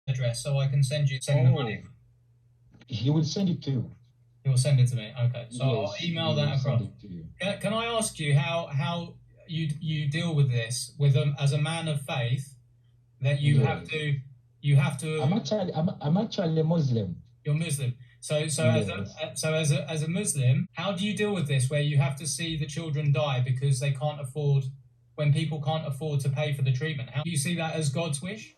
address so I can send the money? He will send it to you. He will send it to me. Okay, so Yes, I'll email that across. Can I ask you how you deal with this as a man of faith, that you have to. I'm actually a Muslim. You're Muslim. So yes. as a Muslim, how do you deal with this, where you have to see the children die because they can't afford, when people can't afford to pay for the treatment? How do you see that as God's wish?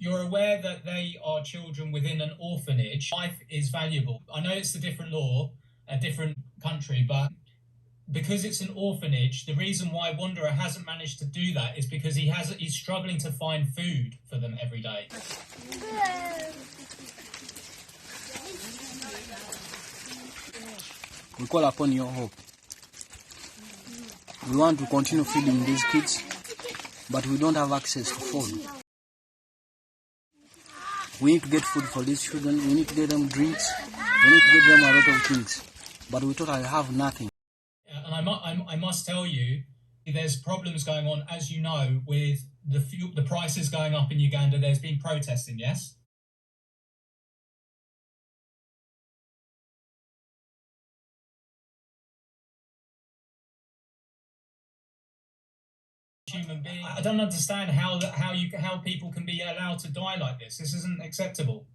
You're aware that they are children within an orphanage. Life is valuable. I know it's a different law, a different country, but because it's an orphanage, the reason why Wanderer hasn't managed to do that is because he's struggling to find food for them every day. We call upon your hope. We want to continue feeding these kids, but we don't have access to food. We need to get food for these children. We need to get them drinks. We need to get them a lot of things. But we totally have nothing. And I must tell you, there's problems going on, as you know, with the prices going up in Uganda. There's been protesting, yes? Human being. I don't understand how people can be allowed to die like this. This isn't acceptable.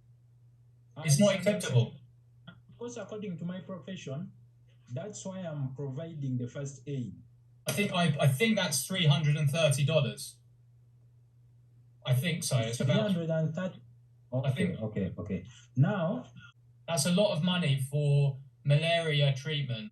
It's not acceptable. Of course, according to my profession, that's why I'm providing the first aid. I think that's $330. I think so. It's about 330. Okay. Now, that's a lot of money for malaria treatment.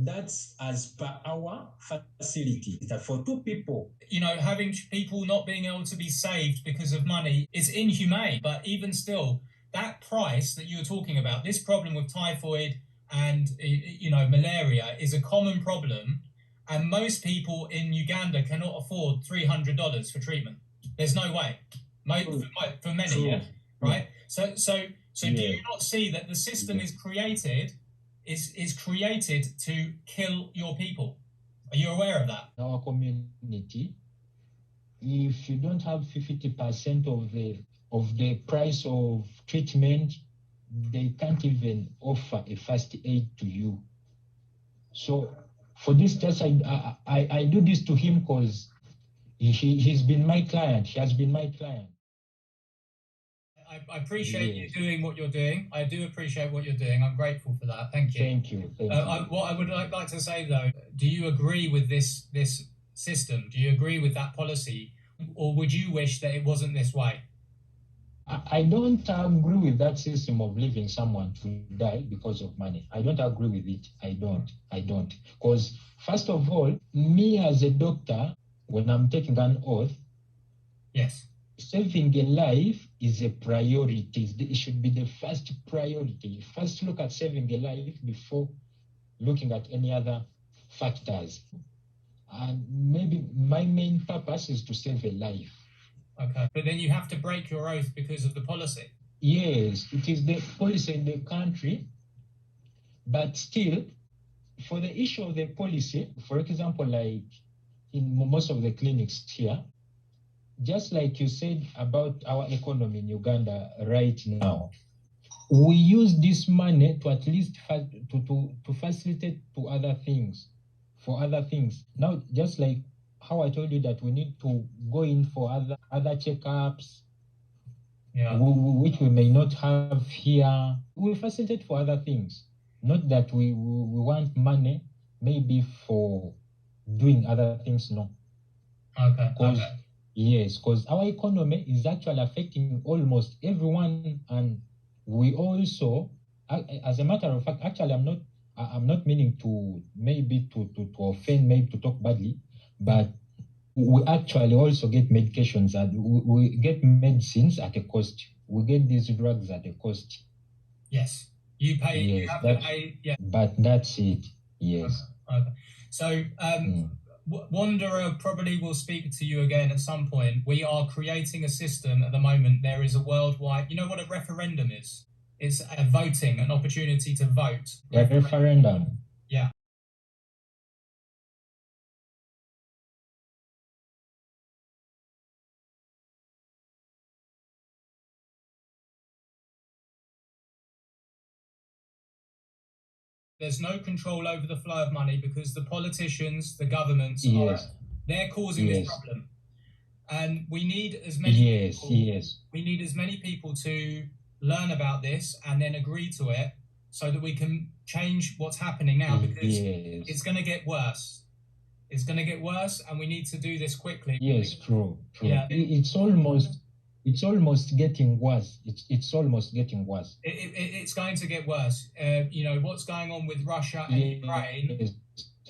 That's as per our facility. That for 2 people. You know, having people not being able to be saved because of money is inhumane. But even still, that price that you're talking about, this problem with typhoid and, you know, malaria is a common problem. And most people in Uganda cannot afford $300 for treatment. There's no way. For many, yeah, right? So do you not see that the system is created to kill your people? Are you aware of that? Our community, if you don't have 50% of the price of treatment, they can't even offer a first aid to you. So for this test, I do this to him because he's been my client. He has been my client. I appreciate you doing what you're doing. I do appreciate what you're doing. I'm grateful for that. Thank you. Thank you. What I would like to say, though, do you agree with this system? Do you agree with that policy? Or would you wish that it wasn't this way? I don't agree with that system of leaving someone to die because of money. I don't agree with it. I don't. Because, first of all, me as a doctor, when I'm taking an oath, yes, saving a life is a priority. It should be the first priority. First look at saving a life before looking at any other factors. And maybe my main purpose is to save a life. Okay, but then you have to break your oath because of the policy. Yes, it is the policy in the country, but still, for the issue of the policy, for example, like in most of the clinics here, just like you said about our economy in Uganda right now, we use this money to at least to facilitate to other things, for other things. Now, just like how I told you that we need to go in for other checkups, which we may not have here. We facilitate for other things. Not that we want money, maybe for doing other things, no. Okay. Yes, because our economy is actually affecting almost everyone, and we also, as a matter of fact, actually, I'm not meaning to maybe to offend, maybe to talk badly, but we actually also get medications, and we get medicines at a cost. We get these drugs at a cost. Yes, you pay. Yes, you have to pay. Yeah, but that's it. Yes. Okay. So, Wanderer probably will speak to you again at some point. We are creating a system at the moment. There is a worldwide, you know what a referendum is? It's a voting, an opportunity to vote. A referendum. Yeah. There's no control over the flow of money because the politicians, the governments, they're causing this problem. And we need as many we need as many people to learn about this and then agree to it so that we can change what's happening now, because it's going to get worse. It's going to get worse, and we need to do this quickly. Yes, true. Yeah. It's almost getting worse. It's almost getting worse. It's going to get worse. You know, what's going on with Russia and Ukraine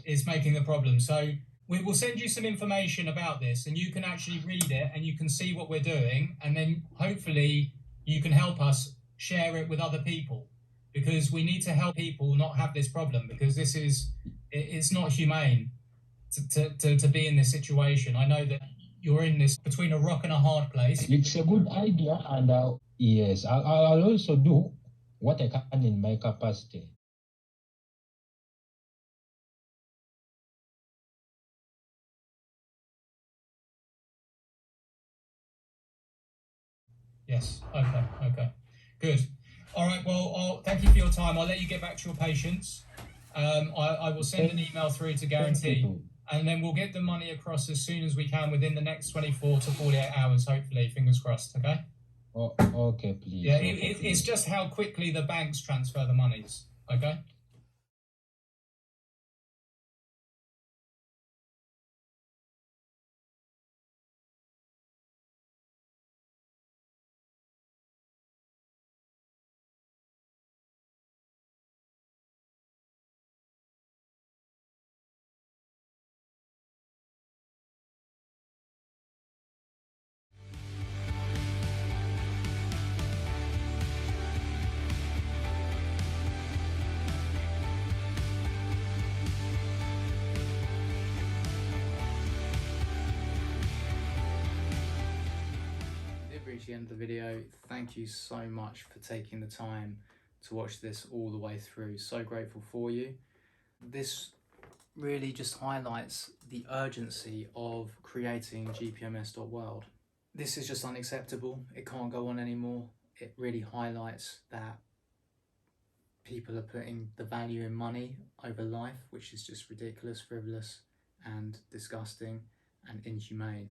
is making the problem. So we will send you some information about this, and you can actually read it and you can see what we're doing, and then hopefully you can help us share it with other people, because we need to help people not have this problem, because it's not humane to be in this situation. I know that you're in this between a rock and a hard place. It's a good idea, and yes, I'll also do what I can in my capacity. Yes. Okay. Good. All right. Well, thank you for your time. I'll let you get back to your patients. I will send an email through to Guarantee, and then we'll get the money across as soon as we can within the next 24 to 48 hours, hopefully. Fingers crossed. Okay. Oh, okay, please. Yeah. Okay, it's just how quickly the banks transfer the monies. Okay. Reached the end of the video. Thank you so much for taking the time to watch this all the way through. So grateful for you. This really just highlights the urgency of creating GPMS.world. This is just unacceptable. It can't go on anymore. It really highlights that people are putting the value in money over life, which is just ridiculous, frivolous, and disgusting and inhumane.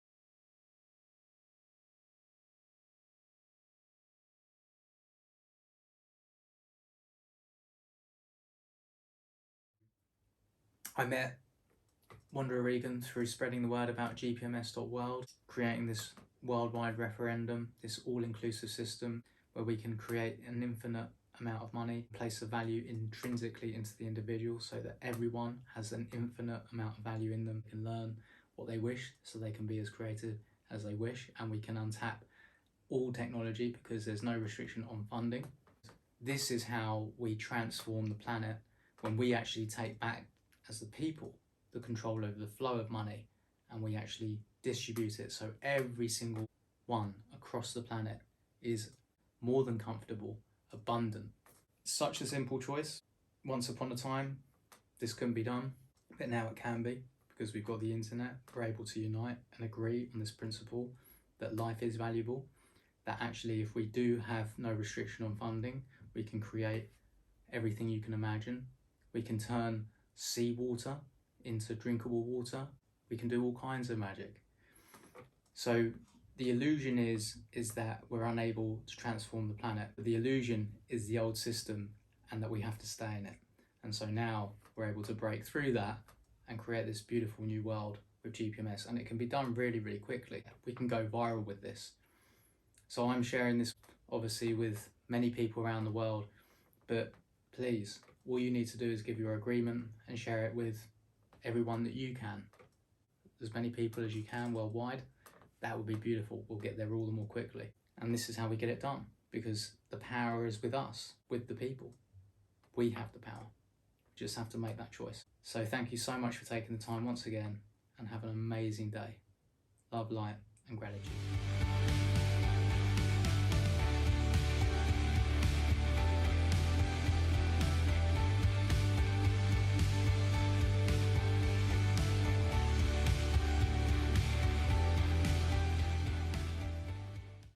I met Wanderer Regan through spreading the word about GPMS.world, creating this worldwide referendum, this all-inclusive system where we can create an infinite amount of money, place the value intrinsically into the individual so that everyone has an infinite amount of value in them, can learn what they wish so they can be as creative as they wish, and we can untap all technology because there's no restriction on funding. This is how we transform the planet, when we actually take back as the people the control over the flow of money, and we actually distribute it so every single one across the planet is more than comfortable, abundant. Such a simple choice. Once upon a time this couldn't be done, but now it can be, because we've got the internet. We're able to unite and agree on this principle that life is valuable, that actually if we do have no restriction on funding, we can create everything you can imagine. We can turn seawater into drinkable water. We can do all kinds of magic. So the illusion is that we're unable to transform the planet. The illusion is the old system and that we have to stay in it. And so now we're able to break through that and create this beautiful new world with GPMS, and it can be done really, really quickly. We can go viral with this. So I'm sharing this obviously with many people around the world, but please, all you need to do is give your agreement and share it with everyone that you can. As many people as you can worldwide. That would be beautiful. We'll get there all the more quickly. And this is how we get it done, because the power is with us, with the people. We have the power. Just have to make that choice. So thank you so much for taking the time once again, and have an amazing day. Love, light, and gratitude.